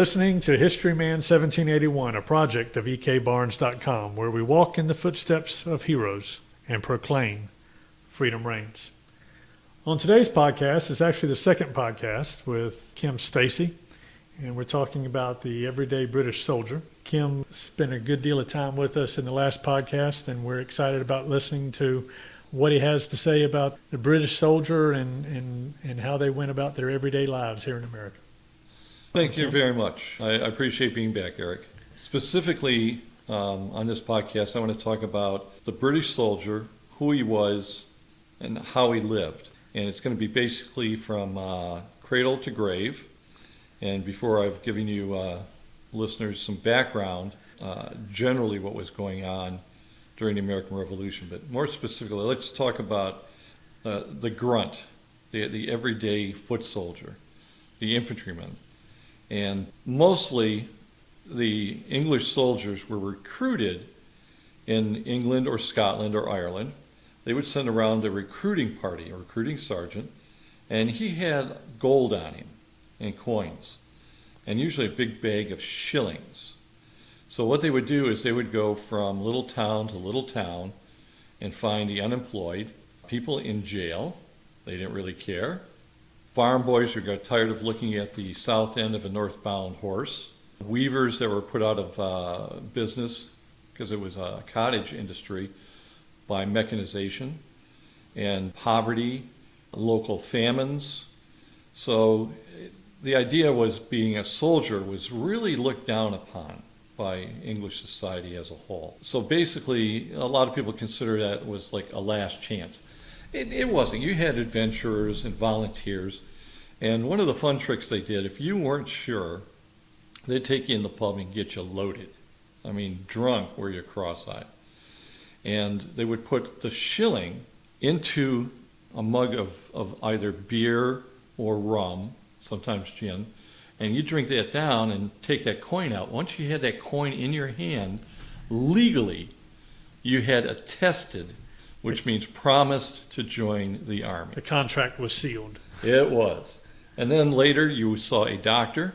listening to Historyman 1781, a project of ekbarnes.com, where we walk in the footsteps of heroes and proclaim freedom reigns. On today's podcast, it's actually the second podcast with Kim Stacy, and we're talking about the everyday British soldier. Kim spent a good deal of time with us in the last podcast, and we're excited about listening to what he has to say about the British soldier and how they went about their everyday lives here in America. Thank you very much. I appreciate being back, Eric. Specifically, on this podcast, I want to talk about the British soldier, who he was, and how he lived. And it's going to be basically from cradle to grave. And before I've given you listeners some background, generally what was going on during the American Revolution. But more specifically, let's talk about the grunt, the everyday foot soldier, the infantryman. And mostly the English soldiers were recruited in England or Scotland or Ireland. They would send around a recruiting party, a recruiting sergeant, and he had gold on him and coins, and usually a big bag of shillings. So what they would do is they would go from little town to little town and find the unemployed, people in jail. They didn't really care. Farm boys who got tired of looking at the south end of a northbound horse. Weavers that were put out of business because it was a cottage industry by mechanization. And poverty, local famines. So the idea was being a soldier was really looked down upon by English society as a whole. So basically, a lot of people consider that was like a last chance. It wasn't. You had adventurers and volunteers. And one of the fun tricks they did, if you weren't sure, they'd take you in the pub and get you loaded. I mean, drunk were you cross-eyed. And they would put the shilling into a mug of either beer or rum, sometimes gin, and you drink that down and take that coin out. Once you had that coin in your hand, legally, you had attested, which means promised to join the army. The contract was sealed. It was. And then later you saw a doctor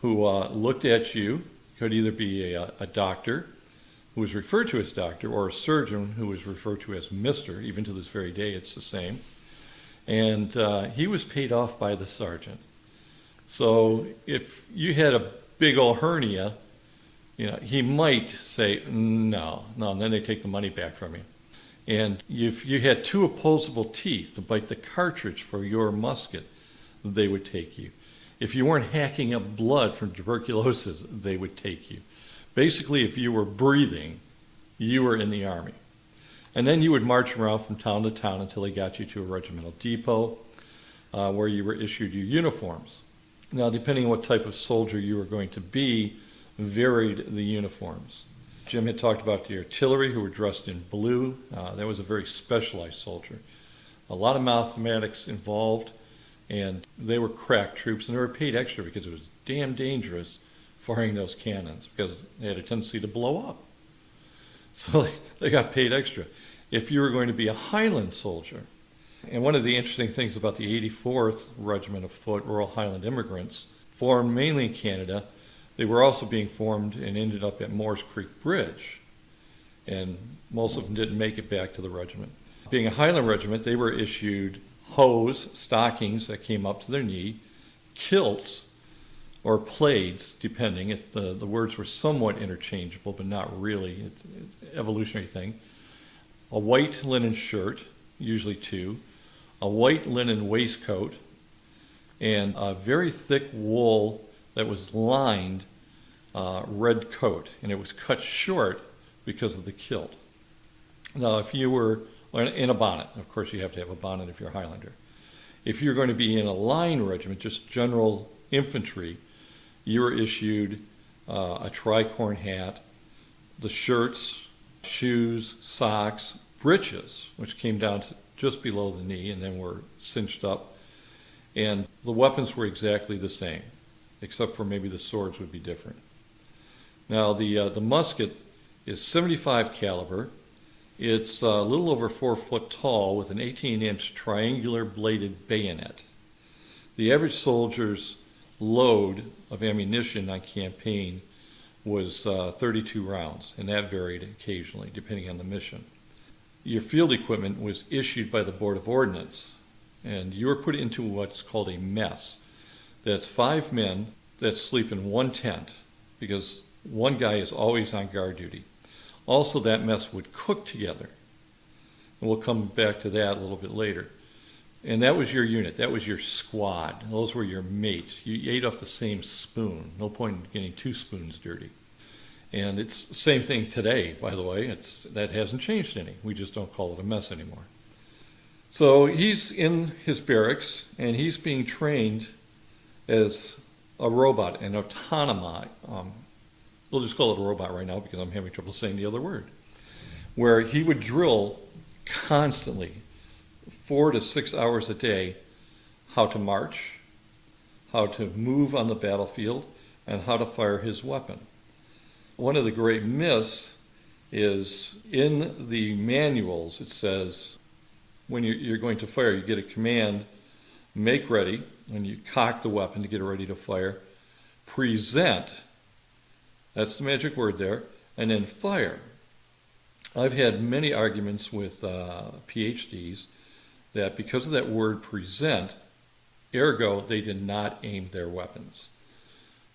who looked at you, could either be a doctor who was referred to as doctor or a surgeon who was referred to as Mr. Even to this very day it's the same. And he was paid off by the sergeant. So if you had a big old hernia, he might say no, and then they take the money back from you. And if you had two opposable teeth to bite the cartridge for your musket, they would take you. If you weren't hacking up blood from tuberculosis, they would take you. Basically, if you were breathing, you were in the army. And then you would march around from town to town until they got you to a regimental depot where you were issued your uniforms. Now, depending on what type of soldier you were going to be, varied the uniforms. Jim had talked about the artillery who were dressed in blue. That was a very specialized soldier. A lot of mathematics involved, and they were crack troops, and they were paid extra because it was damn dangerous firing those cannons because they had a tendency to blow up. So they got paid extra. If you were going to be a Highland soldier, and one of the interesting things about the 84th Regiment of Foot, Royal Highland Immigrants, formed mainly in Canada, they were also being formed and ended up at Moores Creek Bridge. And most of them didn't make it back to the regiment. Being a Highland regiment, they were issued hose, stockings that came up to their knee, kilts, or plaids, depending. The words were somewhat interchangeable, but not really. It's an evolutionary thing. A white linen shirt, usually two, a white linen waistcoat, and a very thick wool that was lined red coat, and it was cut short because of the kilt. Now, if you were in a bonnet, of course you have to have a bonnet if you're a Highlander. If you're going to be in a line regiment, just general infantry, you were issued a tricorn hat, the shirts, shoes, socks, breeches, which came down to just below the knee and then were cinched up, and the weapons were exactly the same, except for maybe the swords would be different. Now, the musket is 75 caliber. It's a little over 4 foot tall with an 18-inch triangular bladed bayonet. The average soldier's load of ammunition on campaign was 32 rounds, and that varied occasionally depending on the mission. Your field equipment was issued by the Board of Ordnance, and you were put into what's called a mess. That's 5 men that sleep in one tent because one guy is always on guard duty. Also, that mess would cook together, and we'll come back to that a little bit later. And that was your unit. That was your squad. Those were your mates. You ate off the same spoon. No point in getting 2 spoons dirty. And it's the same thing today, by the way. That hasn't changed any. We just don't call it a mess anymore. So he's in his barracks, and he's being trained as a robot, an autonomy. We'll just call it a robot right now because I'm having trouble saying the other word. Where he would drill constantly, 4 to 6 hours a day, how to march, how to move on the battlefield, and how to fire his weapon. One of the great myths is in the manuals, it says when you're going to fire, you get a command, make ready, and you cock the weapon to get it ready to fire, present, that's the magic word there, and then fire. I've had many arguments with PhDs that because of that word present, ergo, they did not aim their weapons.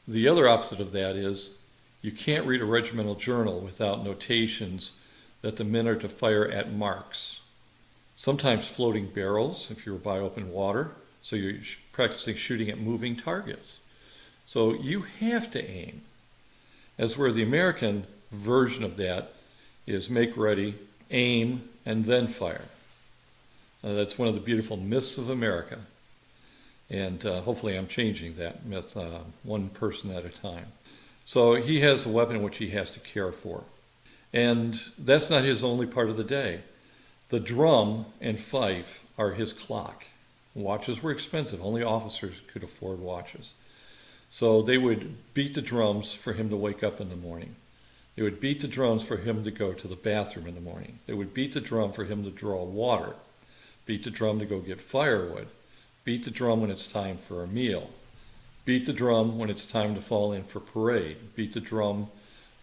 The other opposite of that is you can't read a regimental journal without notations that the men are to fire at marks. Sometimes floating barrels if you're by open water, so you're practicing shooting at moving targets. So you have to aim. As where the American version of that is make ready, aim, and then fire. That's one of the beautiful myths of America. And hopefully I'm changing that myth one person at a time. So he has a weapon which he has to care for. And that's not his only part of the day. The drum and fife are his clock. Watches were expensive. Only officers could afford watches. So they would beat the drums for him to wake up in the morning. They would beat the drums for him to go to the bathroom in the morning. They would beat the drum for him to draw water. Beat the drum to go get firewood. Beat the drum when it's time for a meal. Beat the drum when it's time to fall in for parade. Beat the drum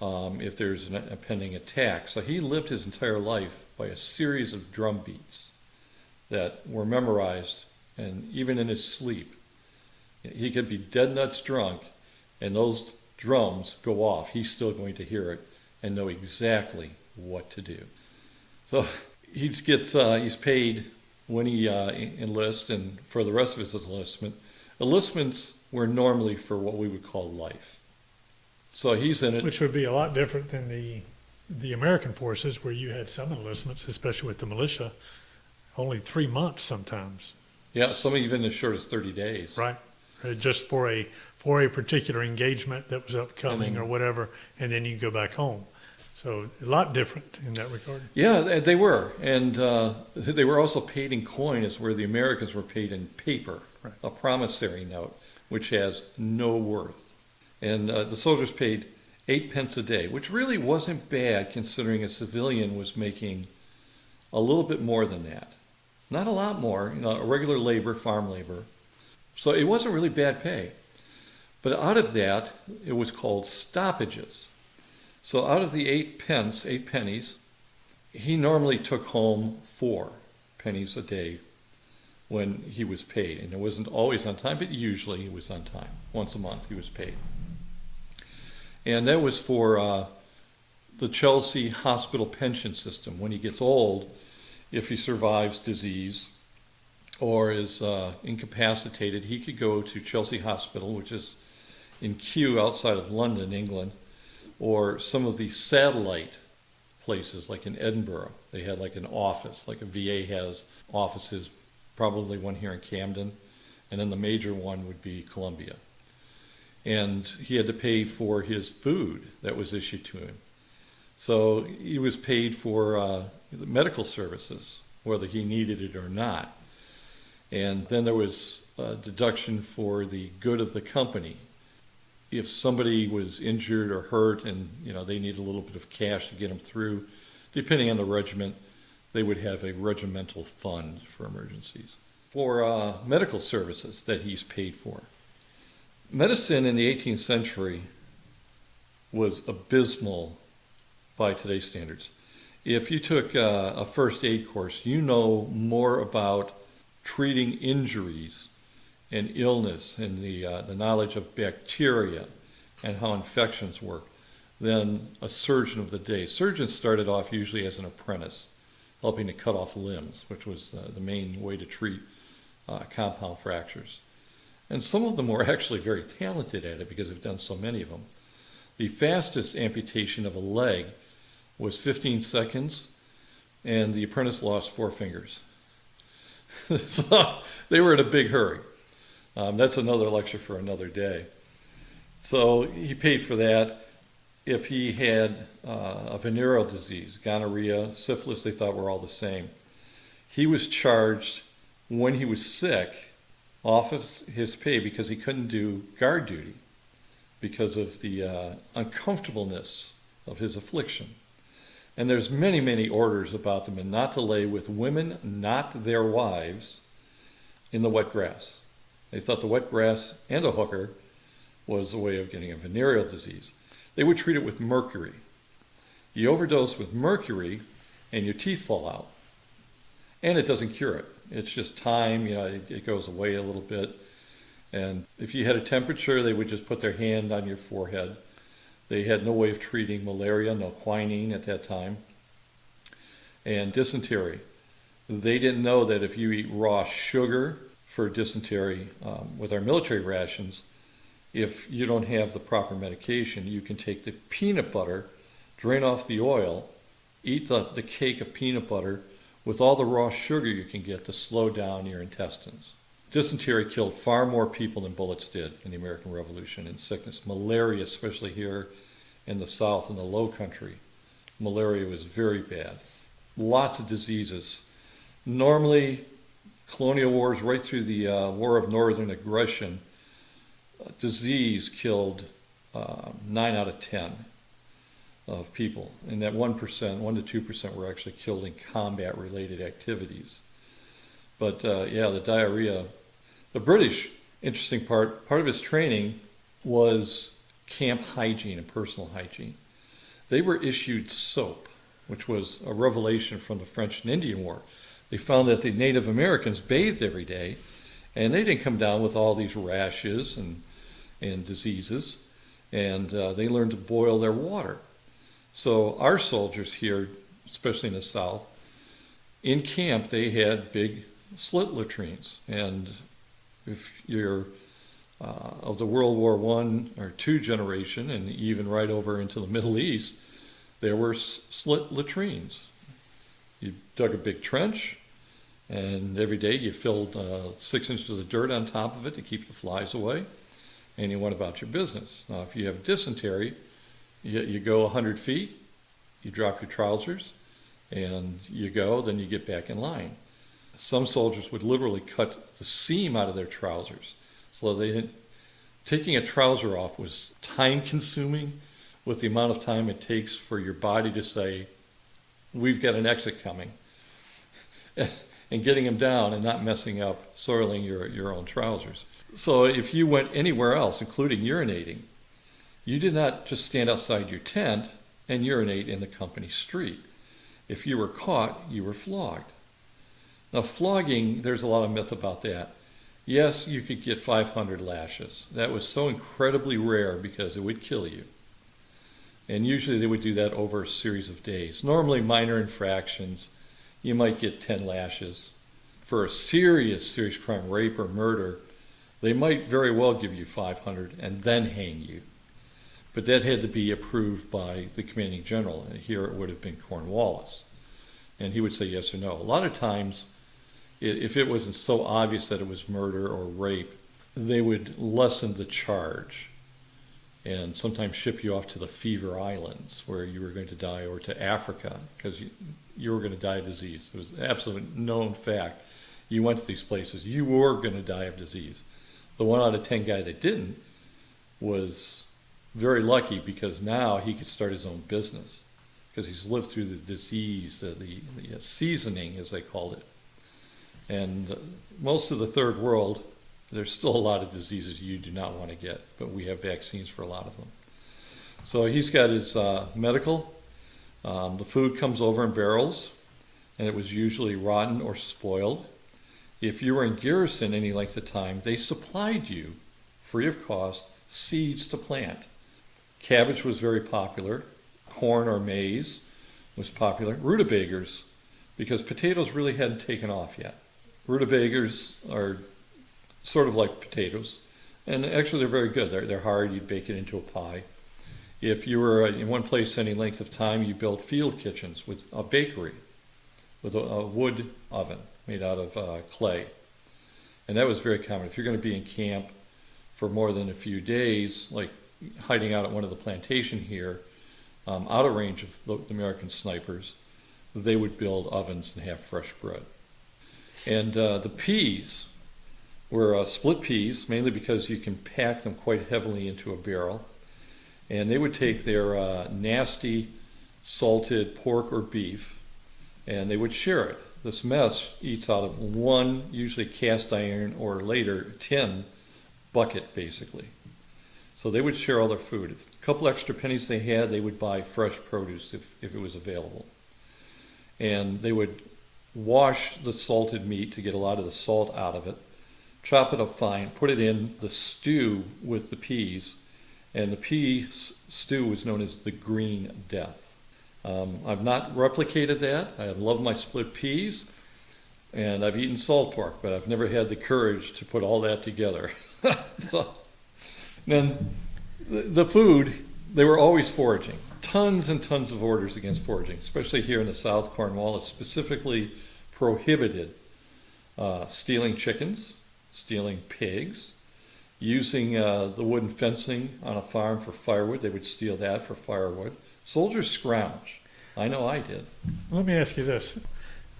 if there's a pending attack. So he lived his entire life by a series of drum beats that were memorized, and even in his sleep. He could be dead nuts drunk, and those drums go off. He's still going to hear it and know exactly what to do. So he's paid when he enlists, and for the rest of his enlistment. Enlistments were normally for what we would call life. So he's in it. Which would be a lot different than the American forces, where you had some enlistments, especially with the militia, only 3 months sometimes. Yeah, some even as short as 30 days. Right. Just for a particular engagement that was upcoming or whatever, and then you go back home. So a lot different in that regard. Yeah, they were. And they were also paid in coin, as where the Americans were paid in paper, right. A promissory note, which has no worth. And the soldiers paid 8 pence a day, which really wasn't bad considering a civilian was making a little bit more than that. Not a lot more, a regular labor, farm labor. So it wasn't really bad pay. But out of that, it was called stoppages. So out of the 8 pennies, he normally took home 4 pennies a day when he was paid. And it wasn't always on time, but usually he was on time. Once a month he was paid. And that was for the Chelsea hospital pension system. When he gets old, if he survives disease or is incapacitated, he could go to Chelsea Hospital, which is in Kew outside of London, England, or some of the satellite places like in Edinburgh. They had like an office, like a VA has offices, probably one here in Camden, and then the major one would be Columbia. And he had to pay for his food that was issued to him. So he was paid for medical services, whether he needed it or not. And then there was a deduction for the good of the company. If somebody was injured or hurt and they needed a little bit of cash to get them through, depending on the regiment, they would have a regimental fund for emergencies. For medical services that he's paid for. Medicine in the 18th century was abysmal by today's standards. If you took a first aid course, you know more about treating injuries and illness and the knowledge of bacteria and how infections work than a surgeon of the day. Surgeons started off usually as an apprentice, helping to cut off limbs, which was the main way to treat compound fractures. And some of them were actually very talented at it because they've done so many of them. The fastest amputation of a leg was 15 seconds, and the apprentice lost 4 fingers. So they were in a big hurry. That's another lecture for another day. So he paid for that. If he had a venereal disease, gonorrhea, syphilis, they thought were all the same. He was charged when he was sick off of his pay because he couldn't do guard duty because of the uncomfortableness of his affliction. And there's many, many orders about the men not to lay with women, not their wives, in the wet grass. They thought the wet grass and a hooker was a way of getting a venereal disease. They would treat it with mercury. You overdose with mercury and your teeth fall out. And it doesn't cure it. It's just time, it goes away a little bit. And if you had a temperature, they would just put their hand on your forehead. They had no way of treating malaria, no quinine at that time. And dysentery. They didn't know that if you eat raw sugar for dysentery with our military rations, if you don't have the proper medication, you can take the peanut butter, drain off the oil, eat the cake of peanut butter with all the raw sugar you can get to slow down your intestines. Dysentery killed far more people than bullets did in the American Revolution in sickness. Malaria, especially here in the South, in the Low Country, malaria was very bad. Lots of diseases. Normally, colonial wars, right through the War of Northern Aggression, disease killed 9 out of 10 of people. And that 1% to 2% were actually killed in combat-related activities. But the diarrhea. The British, interesting part of his training was camp hygiene and personal hygiene. They were issued soap, which was a revelation from the French and Indian War. They found that the Native Americans bathed every day, and they didn't come down with all these rashes and diseases, and they learned to boil their water. So our soldiers here, especially in the South, in camp they had big slit latrines, and if you're of the World War I or II generation, and even right over into the Middle East, there were slit latrines. You dug a big trench, and every day you filled 6 inches of dirt on top of it to keep the flies away, and you went about your business. Now, if you have dysentery, you go 100 feet, you drop your trousers, and you go, then you get back in line. Some soldiers would literally cut the seam out of their trousers. So taking a trouser off was time-consuming with the amount of time it takes for your body to say, we've got an exit coming. And getting them down and not messing up, soiling your own trousers. So if you went anywhere else, including urinating, you did not just stand outside your tent and urinate in the company street. If you were caught, you were flogged. Now, flogging, there's a lot of myth about that. Yes, you could get 500 lashes. That was so incredibly rare because it would kill you. And usually they would do that over a series of days. Normally, minor infractions, you might get 10 lashes. For a serious crime, rape or murder, they might very well give you 500 and then hang you. But that had to be approved by the commanding general. And here it would have been Cornwallis. And he would say yes or no. A lot of times, if it wasn't so obvious that it was murder or rape, they would lessen the charge and sometimes ship you off to the Fever Islands where you were going to die, or to Africa because you were going to die of disease. It was an absolute known fact. You went to these places, you were going to die of disease. The 1 out of 10 guy that didn't was very lucky because now he could start his own business because he's lived through the disease, the seasoning as they called it. And most of the third world, There's still a lot of diseases you do not want to get, but we have vaccines for a lot of them. So he's got his medical. The food comes over in barrels, and it was usually rotten or spoiled. If you were in garrison any length of time, they supplied you, free of cost, seeds to plant. Cabbage was very popular. Corn or maize was popular. Rutabagas, because potatoes really hadn't taken off yet. Rutabagas are sort of like potatoes, and actually they're very good. They're hard. You'd bake it into a pie. If you were in one place any length of time, you built field kitchens with a bakery, with a wood oven made out of clay. And that was very common. If you're going to be in camp for more than a few days, like hiding out at one of the plantation here, out of range of the American snipers, they would build ovens and have fresh bread. And the peas were split peas, mainly because you can pack them quite heavily into a barrel. And they would take their nasty salted pork or beef, and they would share it. This mess eats out of one, usually cast iron or later tin bucket, basically. So they would share all their food. A couple extra pennies they had, they would buy fresh produce if it was available. And they would wash the salted meat to get a lot of the salt out of it, chop it up fine, put it in the stew with the peas, and the pea stew was known as the Green Death. I've not replicated that. I love my split peas, and I've eaten salt pork, but I've never had the courage to put all that together. So, then the food, they were always foraging. Tons and tons of orders against foraging, especially here in the South. Cornwallis specifically prohibited stealing chickens, stealing pigs, using the wooden fencing on a farm for firewood. They would steal that for firewood. Soldiers scrounge. I know I did. Let me ask you this.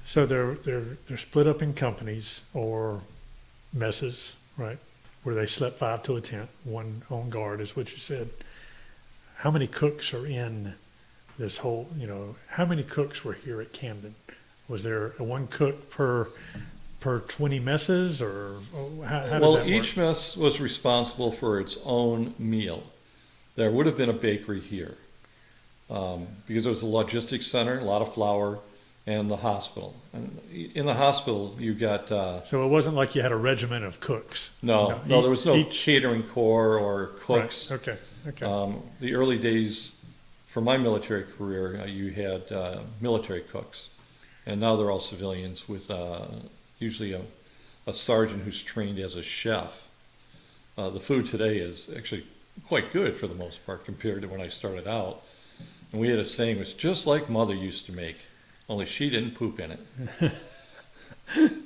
So they're split up in companies or messes, right? Where they slept 5 to a tent, one on guard is what you said. How many cooks are in this whole, how many cooks were here at Camden? Was there one cook per 20 messes, or how did that work? Well, each mess was responsible for its own meal. There would have been a bakery here because there was a logistics center, a lot of flour, and the hospital. And in the hospital, you got... so it wasn't like you had a regiment of cooks? No, there was no catering corps or cooks. Right. Okay. The early days, for my military career, you had military cooks. And now they're all civilians with usually a sergeant who's trained as a chef. The food today is actually quite good for the most part compared to when I started out. And we had a saying, it's just like Mother used to make, only she didn't poop in it.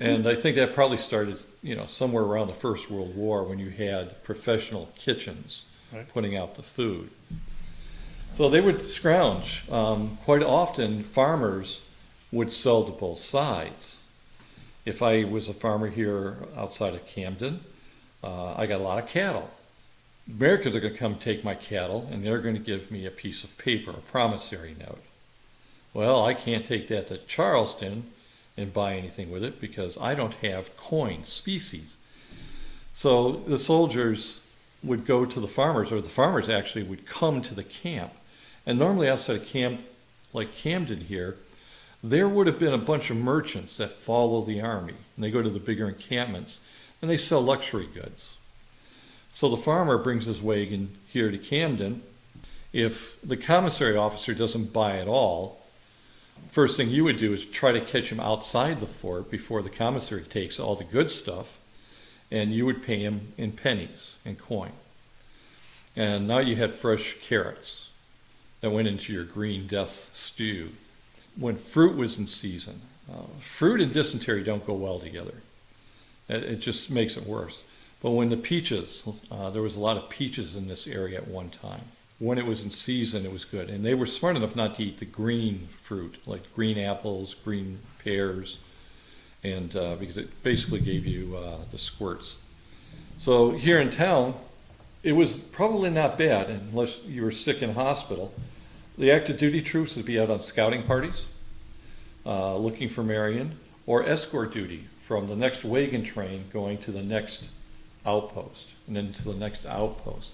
And I think that probably started, somewhere around the First World War when you had professional kitchens putting out the food. So they would scrounge. Quite often, farmers would sell to both sides. If I was a farmer here outside of Camden, I got a lot of cattle. Americans are going to come take my cattle, and they're going to give me a piece of paper, a promissory note. Well, I can't take that to Charleston and buy anything with it because I don't have coin species. So the soldiers would go to the farmers, or the farmers actually would come to the camp. And normally outside of camp, like Camden here, there would have been a bunch of merchants that follow the army. And they go to the bigger encampments, and they sell luxury goods. So the farmer brings his wagon here to Camden. If the commissary officer doesn't buy it all, first thing you would do is try to catch him outside the fort before the commissary takes all the good stuff, and you would pay him in pennies and coin. And now you had fresh carrots that went into your Green Death stew. When fruit was in season, fruit and dysentery don't go well together. It just makes it worse. But when the peaches, there was a lot of peaches in this area at one time. When it was in season, it was good. And they were smart enough not to eat the green fruit, like green apples, green pears, and because it basically gave you the squirts. So here in town, it was probably not bad unless you were sick in hospital. The active duty troops would be out on scouting parties, looking for Marion, or escort duty from the next wagon train going to the next outpost and then to the next outpost.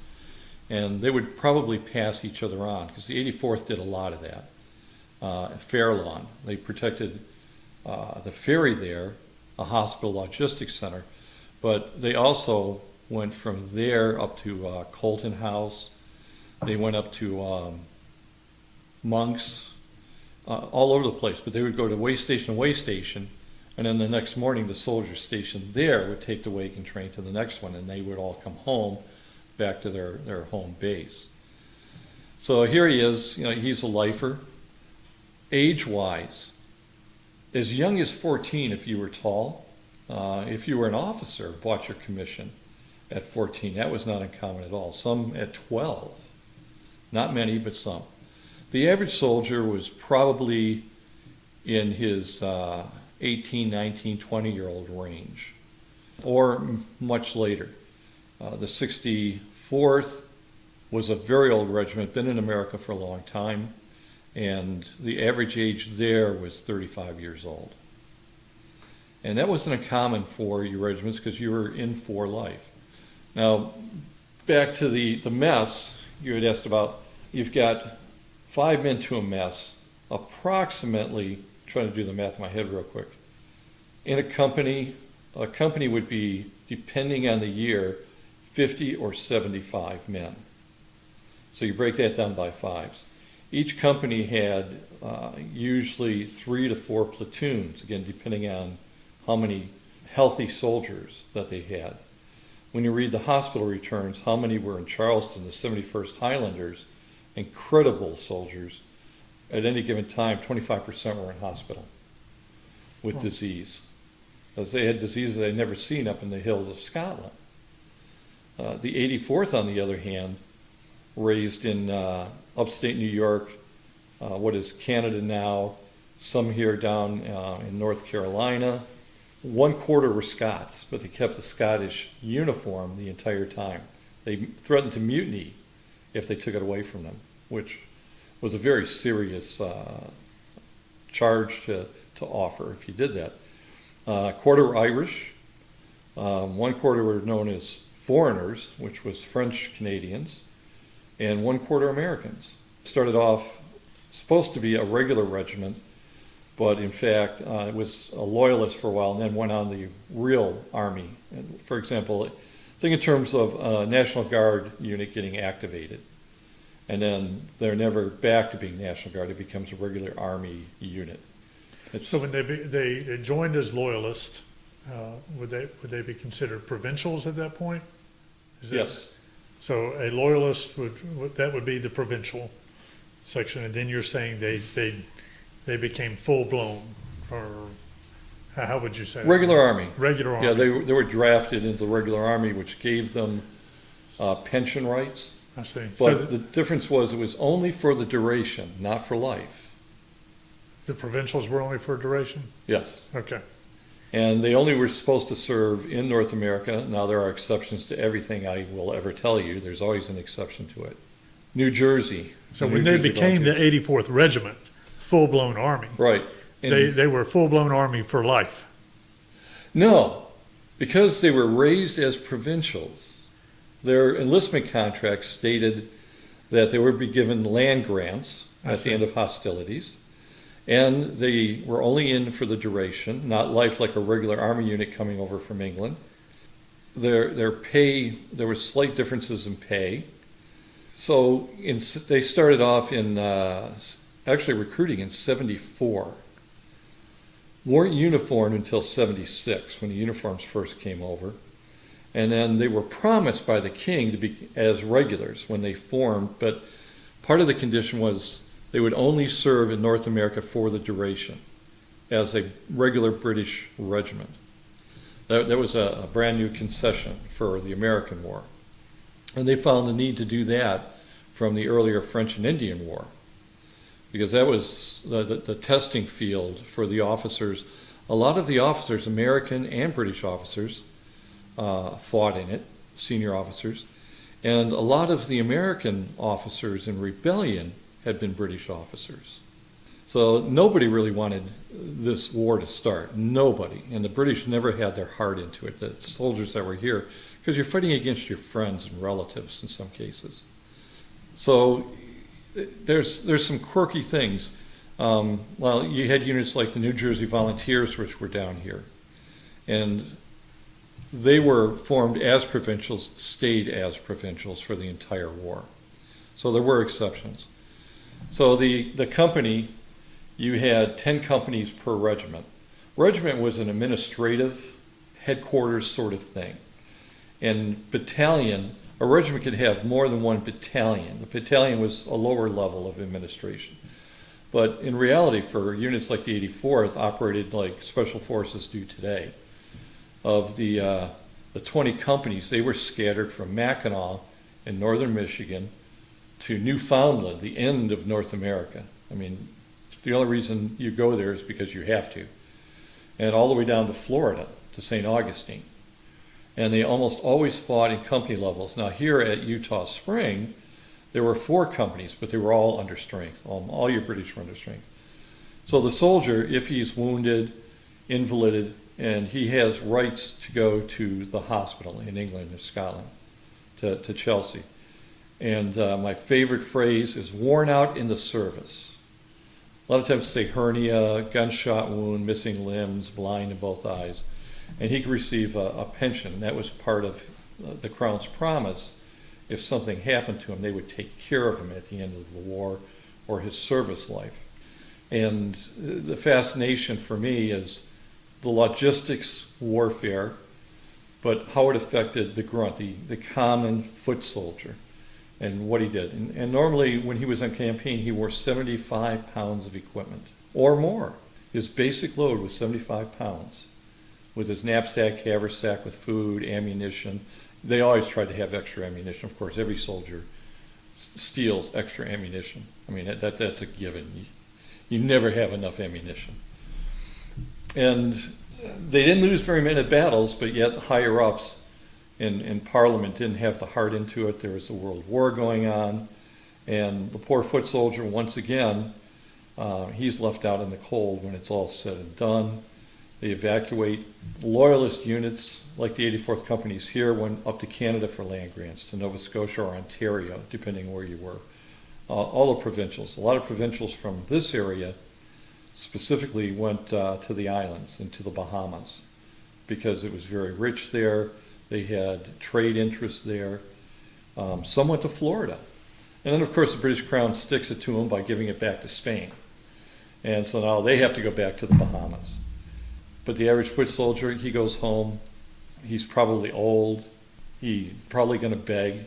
And they would probably pass each other on because the 84th did a lot of that. Fairlawn, they protected the ferry there, a hospital logistics center, but they also went from there up to Colton House. They went up to Monks, all over the place. But they would go to way station, and then the next morning the soldiers stationed there would take the wagon train to the next one, and they would all come home back to their home base. So here he is, he's a lifer. Age-wise, as young as 14 if you were tall. If you were an officer, bought your commission at 14. That was not uncommon at all. Some at 12. Not many, but some. The average soldier was probably in his 18, 19, 20-year-old range, or much later. The 64th was a very old regiment, been in America for a long time, and the average age there was 35 years old. And that wasn't uncommon for your regiments because you were in for life. Now, back to the mess you had asked about. You've got 5 men to a mess, approximately, trying to do the math in my head real quick. In a company would be, depending on the year, 50 or 75 men. So you break that down by fives. Each company had usually 3 to 4 platoons, again, depending on how many healthy soldiers that they had. When you read the hospital returns, how many were in Charleston, the 71st Highlanders, incredible soldiers. At any given time, 25% were in hospital with disease. Because they had diseases they'd never seen up in the hills of Scotland. The 84th, on the other hand, raised in upstate New York, what is Canada now, some here down in North Carolina. 1/4 were Scots, but they kept the Scottish uniform the entire time. They threatened to mutiny if they took it away from them, which was a very serious charge to offer if you did that. 1/4 were Irish. 1/4 were known as foreigners, which was French Canadians, and 1/4 Americans. It started off supposed to be a regular regiment, but in fact it was a loyalist for a while and then went on the real army. And for example, think in terms of a National Guard unit getting activated, and then they're never back to being National Guard. It becomes a regular army unit. So when they joined as loyalists, would they be considered provincials at that point? Yes. So a loyalist would be the provincial section, and then you're saying they became full blown, or how would you say that? Regular army. Regular army. Yeah, they were drafted into the regular army, which gave them pension rights. I see. But So the difference was it was only for the duration, not for life. the provincials were only for a duration? Yes. Okay. And they only were supposed to serve in North America. Now, there are exceptions to everything I will ever tell you. There's always an exception to it. New Jersey. So when they became the 84th Regiment, full-blown Army, right. And they were full-blown Army for life. no, because they were raised as provincials, their enlistment contracts stated that they would be given land grants at the end of hostilities, and they were only in for the duration, not life like a regular army unit coming over from England. Their pay, there were slight differences in pay. So they started off in actually recruiting in 74. Weren't uniformed until 76 when the uniforms first came over. And then they were promised by the king to be as regulars when they formed, but part of the condition was they would only serve in North America for the duration as a regular British regiment. That was a brand new concession for the American War. And they found the need to do that from the earlier French and Indian War, because that was the testing field for the officers. A lot of the officers, American and British officers, fought in it, senior officers, and a lot of the American officers in rebellion had been British officers. So nobody really wanted this war to start, nobody, and the British never had their heart into it. The soldiers that were here because you're fighting against your friends and relatives in some cases. So there's some quirky things. Well, you had units like the New Jersey Volunteers, which were down here, and they were formed as provincials, stayed as provincials for the entire war. So there were exceptions. So the company, you had 10 companies per regiment. Regiment was an administrative headquarters sort of thing. And battalion, a regiment could have more than one battalion. The battalion was a lower level of administration. But in reality, for units like the 84th, operated like special forces do today. Of the 20 companies, they were scattered from Mackinac in northern Michigan to Newfoundland, the end of North America. I mean, the only reason you go there is because you have to. And all the way down to Florida, to St. Augustine. And they almost always fought in company levels. Now here at Utah Spring, there were 4 companies, but they were all under strength. All your British were under strength. So the soldier, if he's wounded, invalided, and he has rights to go to the hospital in England or Scotland, to Chelsea. And my favorite phrase is worn out in the service. A lot of times say hernia, gunshot wound, missing limbs, blind in both eyes. And he could receive a pension. That was part of the Crown's promise. If something happened to him, they would take care of him at the end of the war or his service life. And the fascination for me is the logistics warfare, but how it affected the grunt, the common foot soldier, and what he did. And normally when he was on campaign, he wore 75 pounds of equipment or more. His basic load was 75 pounds with his knapsack, haversack with food, ammunition. They always tried to have extra ammunition. Of course, every soldier steals extra ammunition. I mean, that's a given. You never have enough ammunition. And they didn't lose very many battles, but yet higher ups in Parliament didn't have the heart into it. There was a world war going on, and the poor foot soldier, once again, he's left out in the cold when it's all said and done. They evacuate. Loyalist units, like the 84th Companies here, went up to Canada for land grants, to Nova Scotia or Ontario, depending where you were. All the provincials. A lot of provincials from this area specifically went to the islands and to the Bahamas because it was very rich there. They had trade interests there. Some went to Florida. And then, of course, the British Crown sticks it to them by giving it back to Spain. And so now they have to go back to the Bahamas. But the average foot soldier, he goes home. He's probably old. He's probably going to beg.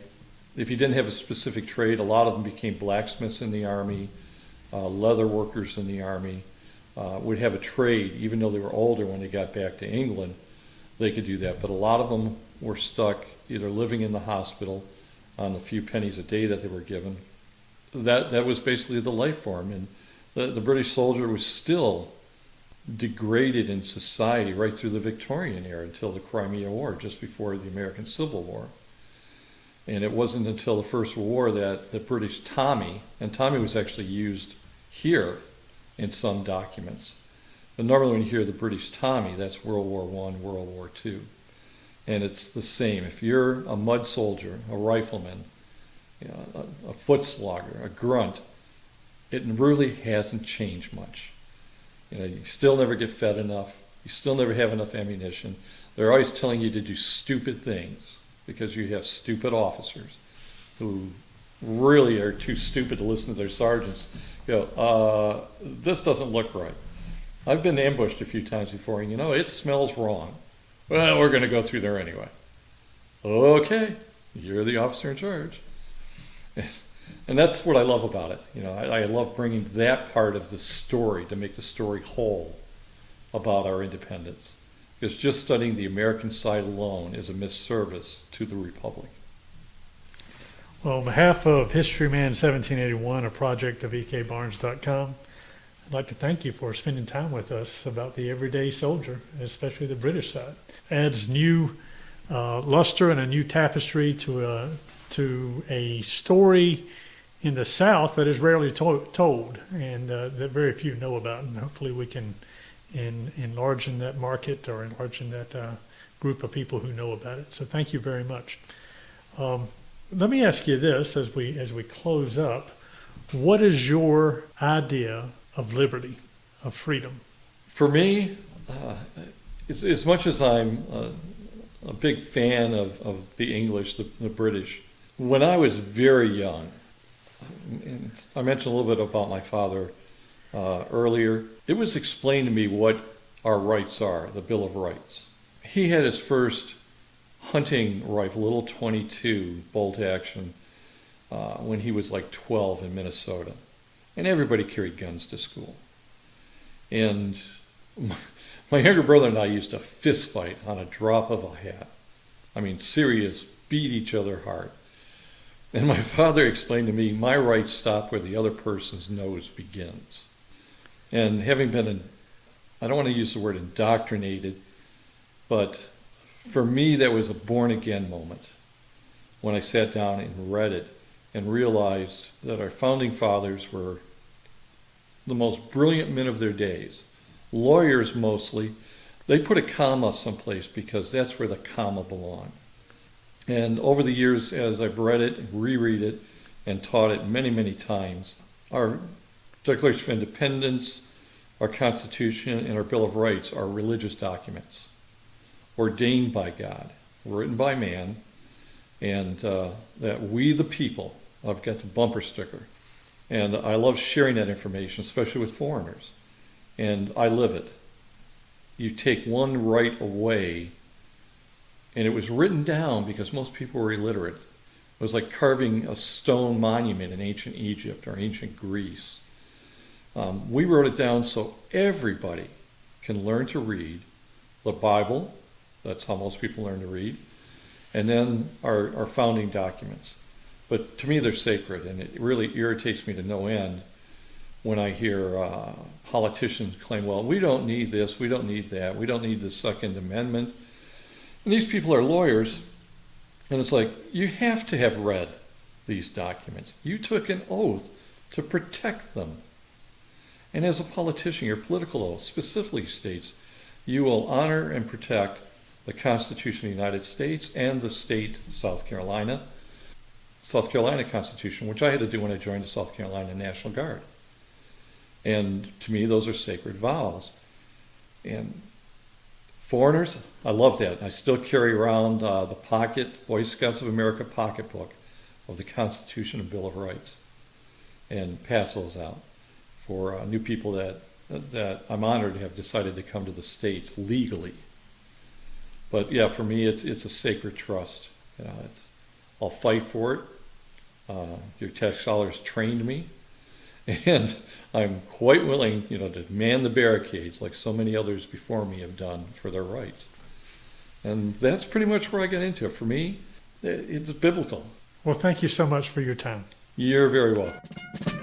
If he didn't have a specific trade, a lot of them became blacksmiths in the Army, leather workers in the Army, would have a trade. Even though they were older when they got back to England, they could do that. But a lot of them were stuck either living in the hospital on the few pennies a day that they were given. That was basically the life form. And the British soldier was still degraded in society right through the Victorian era until the Crimea War, just before the American Civil War. And it wasn't until the First World War that the British Tommy, and Tommy was actually used here in some documents. But normally when you hear the British Tommy, that's World War I, World War II. And it's the same. If you're a mud soldier, a rifleman, a foot slogger, a grunt, it really hasn't changed much. You still never get fed enough. You still never have enough ammunition. They're always telling you to do stupid things because you have stupid officers who really are too stupid to listen to their sergeants. This doesn't look right. I've been ambushed a few times before, and it smells wrong. Well, we're going to go through there anyway. Okay, you're the officer in charge. And that's what I love about it. I love bringing that part of the story to make the story whole about our independence. Because just studying the American side alone is a misservice to the Republic. Well, on behalf of Historyman 1781, a project of ekbarnes.com, I'd like to thank you for spending time with us about the everyday soldier, especially the British side. Adds new luster and a new tapestry to a story in the South that is rarely told and that very few know about. And hopefully we can enlarge in that market or enlarge in that group of people who know about it. So thank you very much. Let me ask you this as we close up. What is your idea of liberty, of freedom? For me, as much as I'm a big fan of the English, the British, when I was very young, and I mentioned a little bit about my father earlier, it was explained to me what our rights are, the Bill of Rights. He had his first hunting rifle, little .22 bolt action, when he was like 12 in Minnesota. And everybody carried guns to school. And my younger brother and I used to fist fight on a drop of a hat. I mean, serious, beat each other hard. And my father explained to me, my rights stop where the other person's nose begins. And having been, I don't want to use the word indoctrinated, but for me that was a born-again moment when I sat down and read it and realized that our founding fathers were the most brilliant men of their days. Lawyers mostly. They put a comma someplace because that's where the comma belonged. And over the years, as I've read it and reread it and taught it many, many times, our Declaration of Independence, our Constitution, and our Bill of Rights are religious documents ordained by God, written by man, and that we the people, I've got the bumper sticker. And I love sharing that information, especially with foreigners. And I live it. You take one right away, and it was written down because most people were illiterate. It was like carving a stone monument in ancient Egypt or ancient Greece. We wrote it down so everybody can learn to read the Bible. That's how most people learn to read. And then our founding documents. But to me, they're sacred, and it really irritates me to no end when I hear politicians claim, well, we don't need this, we don't need that, we don't need the Second Amendment. And these people are lawyers, and it's like, you have to have read these documents. You took an oath to protect them. And as a politician, your political oath specifically states, you will honor and protect the Constitution of the United States and the state, South Carolina Constitution, which I had to do when I joined the South Carolina National Guard. And to me, those are sacred vows. And foreigners, I love that. I still carry around the Boy Scouts of America pocketbook of the Constitution and Bill of Rights and pass those out for new people that I'm honored to have decided to come to the States legally. But yeah, for me, it's a sacred trust. I'll fight for it. Your tax dollars trained me, and I'm quite willing, to man the barricades like so many others before me have done for their rights. And that's pretty much where I get into it. For me, it's biblical. Well, thank you so much for your time. You're very welcome.